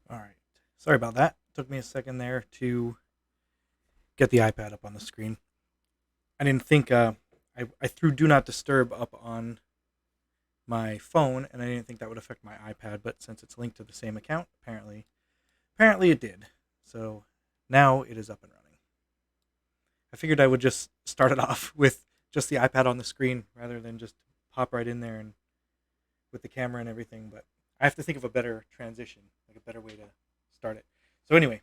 All right. Sorry about that. Took me a second there to get the iPad up on the screen. I didn't think I threw Do Not Disturb up on my phone, and I didn't think that would affect my iPad. But since it's linked to the same account, apparently it did. So now it is up and running. I figured I would just start it off with just the iPad on the screen rather than just hop right in there and with the camera and everything. But I have to think of a better transition, like a better way to start it. So anyway,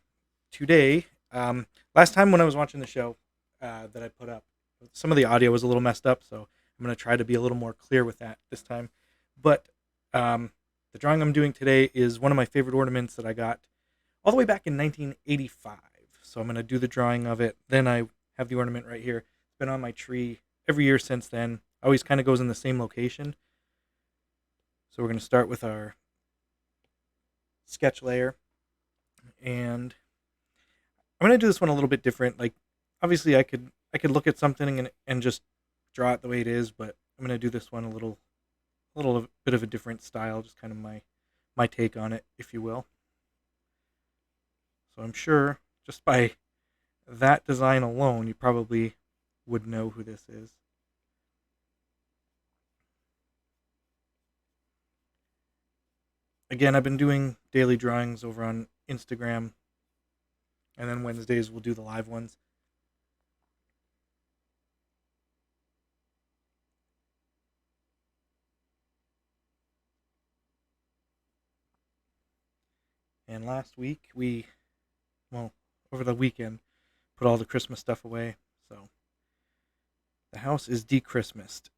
today, last time when I was watching the show that I put up, some of the audio was a little messed up, so I'm going to try to be a little more clear with that this time. But the drawing I'm doing today is one of my favorite ornaments that I got all the way back in 1985. So I'm going to do the drawing of it. Then I have the ornament right here. It's been on my tree every year since then. Always kind of goes in the same location. So we're going to start with our sketch layer. And I'm going to do this one a little bit different. Like, obviously I could look at something and just draw it the way it is, but I'm going to do this one a little bit of a different style, just kind of my take on it, if you will. So I'm sure just by that design alone, you probably would know who this is. Again, I've been doing daily drawings over on Instagram, and then Wednesdays we'll do the live ones. And last week over the weekend, put all the Christmas stuff away. So the house is de-Christmased.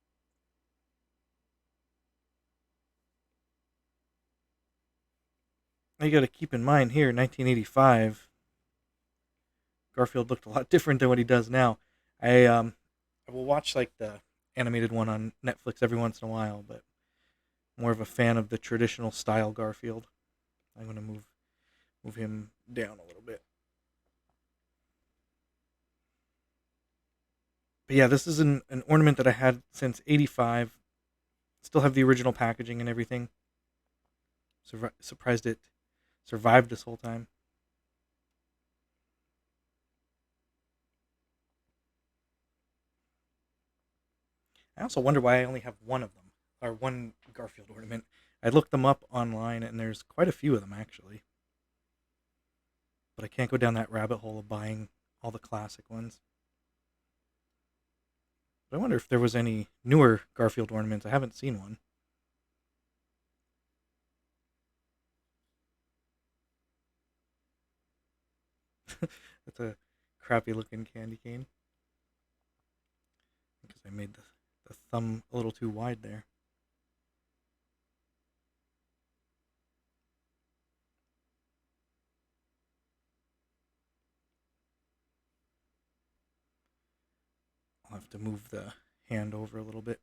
Now you got to keep in mind here, 1985, Garfield looked a lot different than what he does now. I I will watch like the animated one on Netflix every once in a while, but more of a fan of the traditional style Garfield. I'm gonna move him down a little bit. But yeah, this is an ornament that I had since '85. Still have the original packaging and everything. Surprised it survived this whole time. I also wonder why I only have one of them, or one Garfield ornament. I looked them up online, and there's quite a few of them actually. But I can't go down that rabbit hole of buying all the classic ones. But I wonder if there was any newer Garfield ornaments. I haven't seen one. That's a crappy looking candy cane because I made the thumb a little too wide there. I'll have to move the hand over a little bit.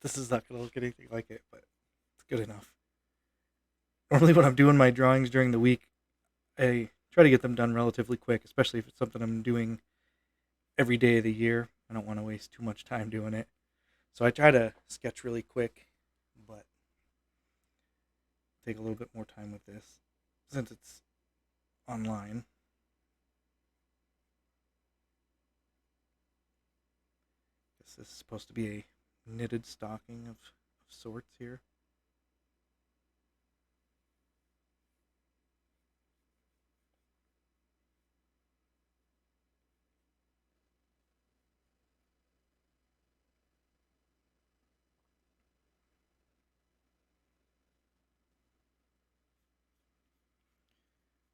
This is not going to look anything like it, but it's good enough. Normally, when I'm doing my drawings during the week, I try to get them done relatively quick, especially if it's something I'm doing every day of the year. I don't want to waste too much time doing it. So I try to sketch really quick, but take a little bit more time with this since it's online. This is supposed to be a knitted stocking of sorts here.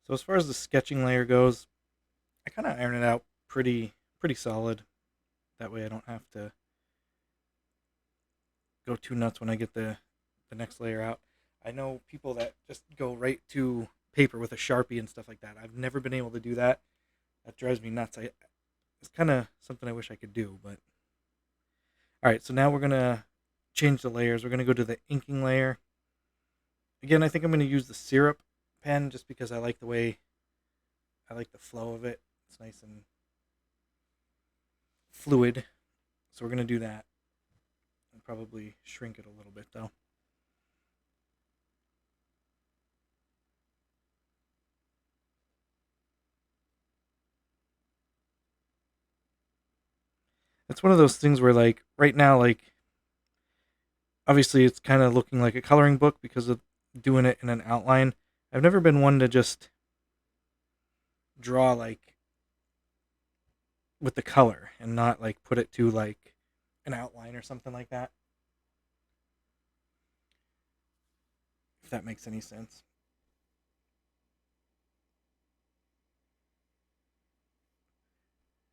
So as far as the sketching layer goes, I kind of iron it out pretty solid. That way I don't have to go too nuts when I get the next layer out. I know people that just go right to paper with a Sharpie and stuff like that. I've never been able to do that. That drives me nuts. It's kind of something I wish I could do, but all right, so now we're going to change the layers. We're going to go to the inking layer. Again, I think I'm going to use the syrup pen just because I like the flow of it. It's nice and fluid. So we're going to do that. And probably shrink it a little bit though. It's one of those things where like right now like obviously it's kind of looking like a coloring book because of doing it in an outline. I've never been one to just draw like with the color and not like put it to like an outline or something like that. If that makes any sense.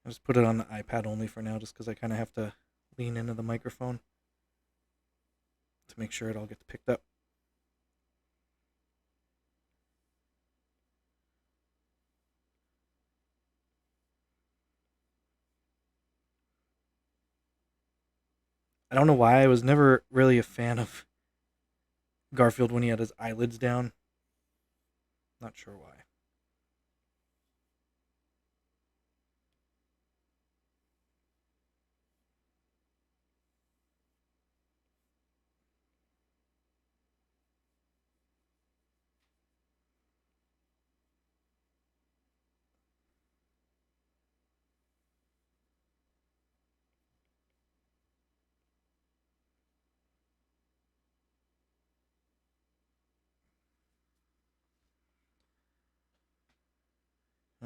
I just put it on the iPad only for now just because I kind of have to lean into the microphone to make sure it all gets picked up. I don't know why I was never really a fan of Garfield when he had his eyelids down. Not sure why.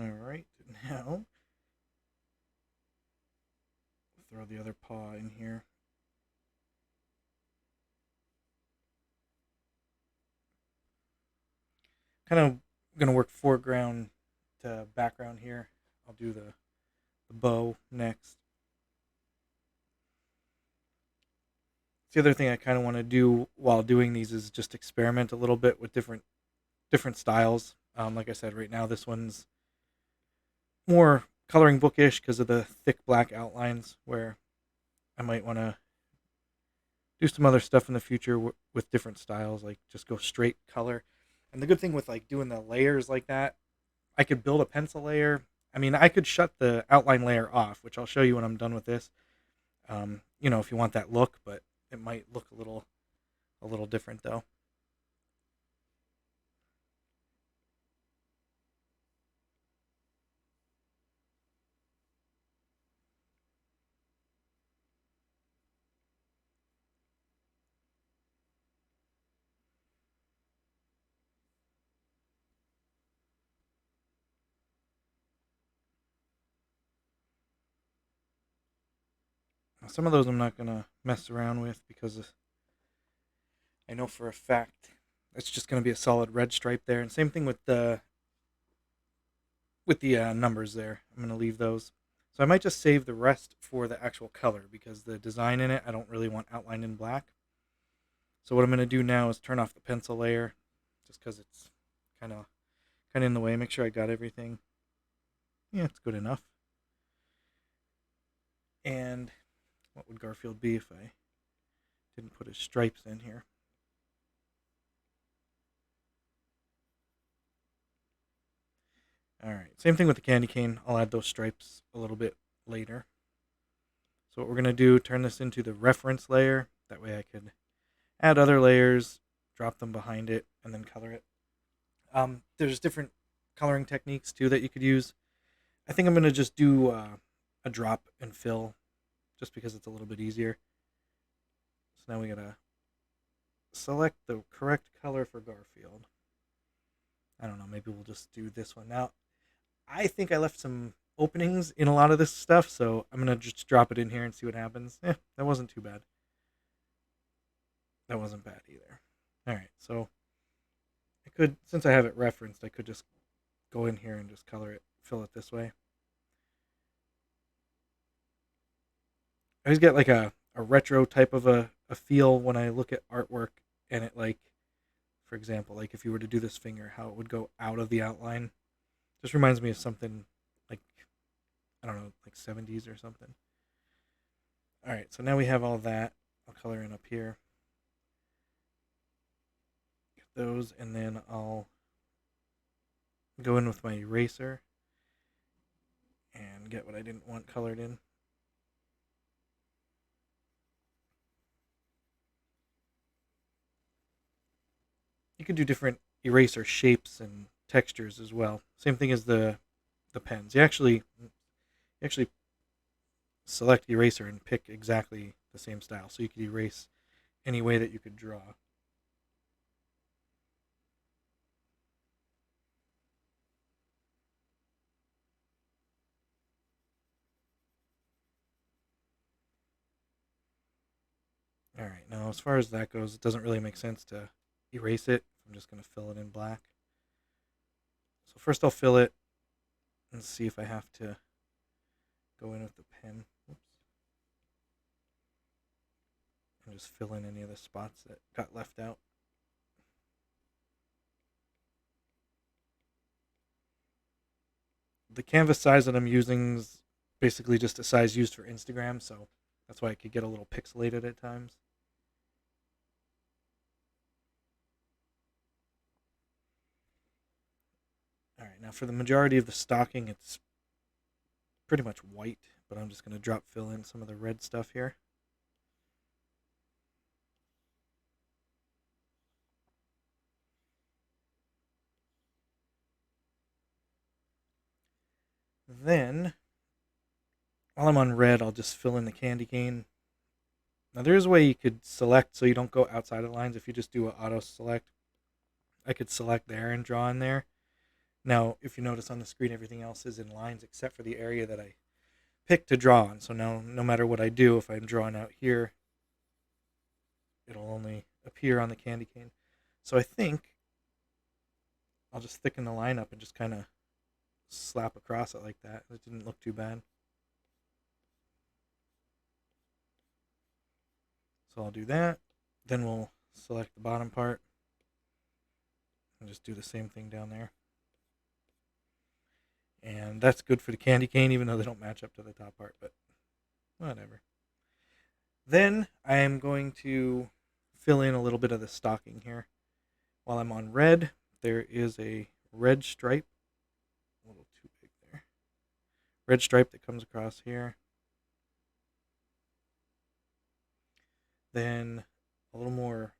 All right, now throw the other paw in here. kind of going to work foreground to background here. I'll do the bow next. The other thing I kind of want to do while doing these is just experiment a little bit with different styles. Like I said, right now this one's more coloring bookish because of the thick black outlines, where I might want to do some other stuff in the future with different styles, like just go straight color. And the good thing with like doing the layers like that, I could build a pencil layer. I mean, I could shut the outline layer off, which I'll show you when I'm done with this. If you want that look, but it might look a little different though. Now, some of those I'm not gonna mess around with because I know for a fact it's just gonna be a solid red stripe there. And same thing with the numbers there. I'm gonna leave those. So I might just save the rest for the actual color because the design in it I don't really want outlined in black. So what I'm gonna do now is turn off the pencil layer, just because it's kind of in the way. Make sure I got everything. Yeah, it's good enough. And what would Garfield be if I didn't put his stripes in here? All right, same thing with the candy cane. I'll add those stripes a little bit later. So what we're gonna do, turn this into the reference layer. That way I could add other layers, drop them behind it, and then color it. There's different coloring techniques too that you could use. I think I'm gonna just do a drop and fill, just because it's a little bit easier. So now we gotta select the correct color for Garfield. I don't know, maybe we'll just do this one. Now, I think I left some openings in a lot of this stuff, so I'm going to just drop it in here and see what happens. That wasn't too bad. That wasn't bad either. Alright, so since I have it referenced, I could just go in here and just color it, fill it this way. I always get like a retro type of a feel when I look at artwork, and it, like, for example, like if you were to do this finger, how it would go out of the outline. Just reminds me of something like, I don't know, like 70s or something. All right, so now we have all that. I'll color in up here. Get those, and then I'll go in with my eraser and get what I didn't want colored in. You could do different eraser shapes and textures as well. Same thing as the pens. You actually select eraser and pick exactly the same style, so you could erase any way that you could draw. All right, now as far as that goes, it doesn't really make sense to erase it. I'm just going to fill it in black. So first I'll fill it and see if I have to go in with the pen. Oops. And just fill in any of the spots that got left out. The canvas size that I'm using is basically just a size used for Instagram, so that's why it could get a little pixelated at times. All right, now for the majority of the stocking, it's pretty much white, but I'm just going to drop fill in some of the red stuff here. Then, while I'm on red, I'll just fill in the candy cane. Now there is a way you could select so you don't go outside of the lines. If you just do an auto select, I could select there and draw in there. Now, if you notice on the screen, everything else is in lines except for the area that I picked to draw on. So now, no matter what I do, if I'm drawing out here, it'll only appear on the candy cane. So I think I'll just thicken the line up and just kind of slap across it like that. It didn't look too bad. So I'll do that. Then we'll select the bottom part and just do the same thing down there. And that's good for the candy cane, even though they don't match up to the top part, but whatever. Then I am going to fill in a little bit of the stocking here. While I'm on red, there is a red stripe. A little too big there. Red stripe that comes across here. Then a little more